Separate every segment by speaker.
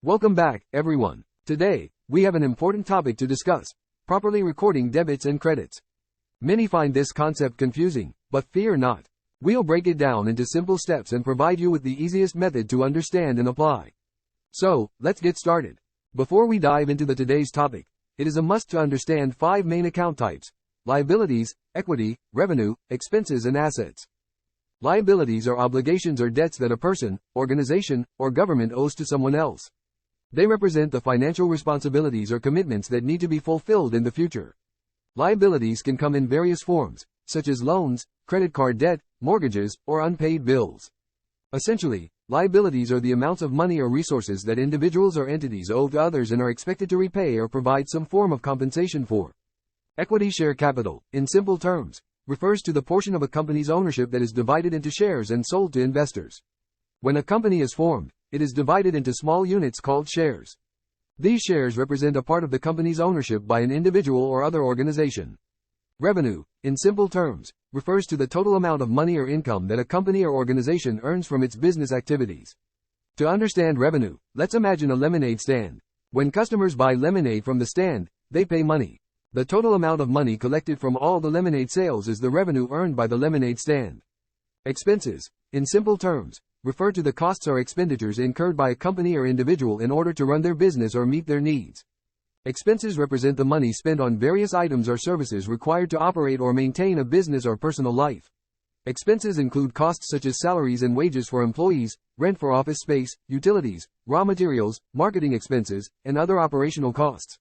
Speaker 1: Welcome back, everyone. Today, we have an important topic to discuss: properly recording debits and credits. Many find this concept confusing, but fear not. We'll break it down into simple steps and provide you with the easiest method to understand and apply. So, let's get started. Before we dive into today's topic, it is a must to understand 5 main account types: liabilities, equity, revenue, expenses, and assets. Liabilities are obligations or debts that a person, organization, or government owes to someone else. They represent the financial responsibilities or commitments that need to be fulfilled in the future. Liabilities can come in various forms, such as loans, credit card debt, mortgages, or unpaid bills. Essentially, liabilities are the amounts of money or resources that individuals or entities owe to others and are expected to repay or provide some form of compensation for. Equity share capital, in simple terms, refers to the portion of a company's ownership that is divided into shares and sold to investors. When a company is formed, it is divided into small units called shares. These shares represent a part of the company's ownership by an individual or other organization. Revenue, in simple terms, refers to the total amount of money or income that a company or organization earns from its business activities. To understand revenue, let's imagine a lemonade stand. When customers buy lemonade from the stand, they pay money. The total amount of money collected from all the lemonade sales is the revenue earned by the lemonade stand. Expenses, in simple terms, refer to the costs or expenditures incurred by a company or individual in order to run their business or meet their needs. Expenses represent the money spent on various items or services required to operate or maintain a business or personal life. Expenses include costs such as salaries and wages for employees, rent for office space, utilities, raw materials, marketing expenses, and other operational costs.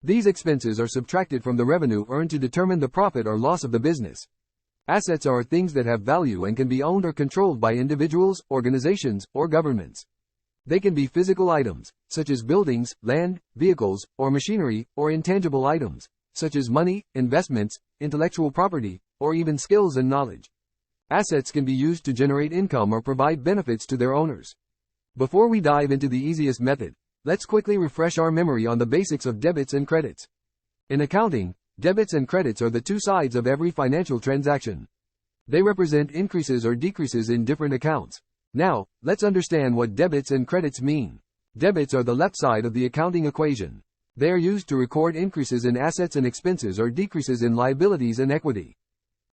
Speaker 1: These expenses are subtracted from the revenue earned to determine the profit or loss of the business. Assets are things that have value and can be owned or controlled by individuals, organizations, or governments. They can be physical items, such as buildings, land, vehicles, or machinery, or intangible items, such as money, investments, intellectual property, or even skills and knowledge. Assets can be used to generate income or provide benefits to their owners. Before we dive into the easiest method, let's quickly refresh our memory on the basics of debits and credits. In accounting, debits and credits are the two sides of every financial transaction. They represent increases or decreases in different accounts. Now, let's understand what debits and credits mean. Debits are the left side of the accounting equation. They are used to record increases in assets and expenses or decreases in liabilities and equity.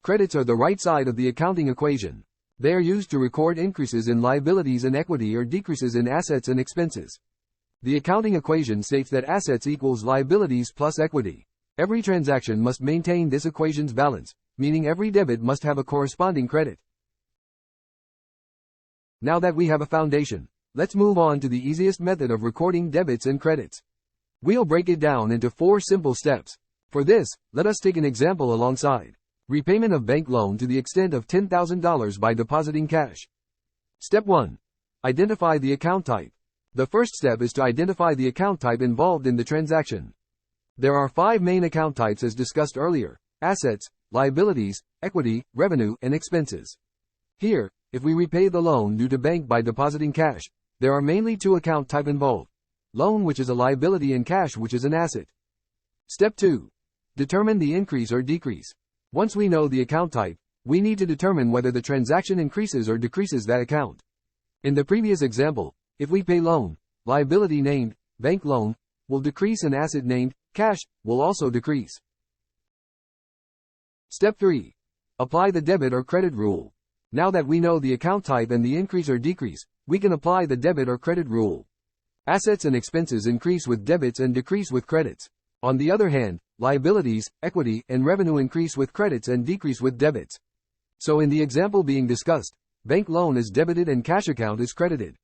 Speaker 1: Credits are the right side of the accounting equation. They are used to record increases in liabilities and equity or decreases in assets and expenses. The accounting equation states that assets equals liabilities plus equity. Every transaction must maintain this equation's balance, meaning every debit must have a corresponding credit. Now that we have a foundation, let's move on to the easiest method of recording debits and credits. We'll break it down into 4 simple steps. For this, let us take an example alongside. Repayment of bank loan to the extent of $10,000 by depositing cash. Step 1. Identify the account type. The first step is to identify the account type involved in the transaction. There are 5 main account types as discussed earlier: assets, liabilities, equity, revenue, and expenses. Here, if we repay the loan due to bank by depositing cash, there are mainly 2 account type involved: loan, which is a liability, and cash, which is an asset. Step 2. Determine the increase or decrease. Once we know the account type, we need to determine whether the transaction increases or decreases that account. In the previous example, if we pay loan, liability named bank loan will decrease, and asset named cash will also decrease. Step 3. Apply the debit or credit rule. Now that we know the account type and the increase or decrease, we can apply the debit or credit rule. Assets and expenses increase with debits and decrease with credits. On the other hand, liabilities, equity, and revenue increase with credits and decrease with debits. So in the example being discussed, bank loan is debited and cash account is credited.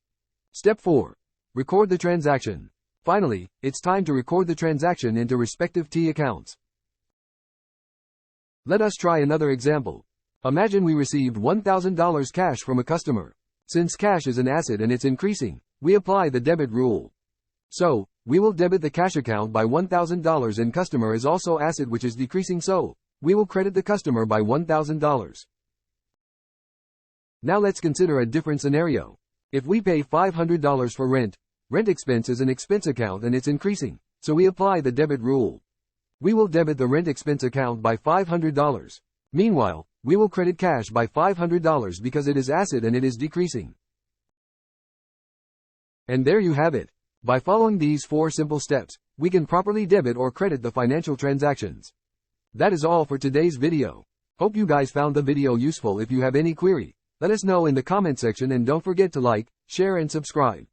Speaker 1: Step 4. Record the transaction. Finally, it's time to record the transaction into respective T accounts. Let us try another example. Imagine we received $1,000 cash from a customer. Since cash is an asset and it's increasing, we apply the debit rule. So, we will debit the cash account by $1,000, and customer is also asset which is decreasing, so we will credit the customer by $1,000. Now let's consider a different scenario. If we pay $500 for rent, rent expense is an expense account and it's increasing, so we apply the debit rule. We will debit the rent expense account by $500. Meanwhile, we will credit cash by $500 because it is asset and it is decreasing. And there you have it. By following these 4 simple steps, we can properly debit or credit the financial transactions. That is all for today's video. Hope you guys found the video useful. If you have any query, let us know in the comment section and don't forget to like, share and subscribe.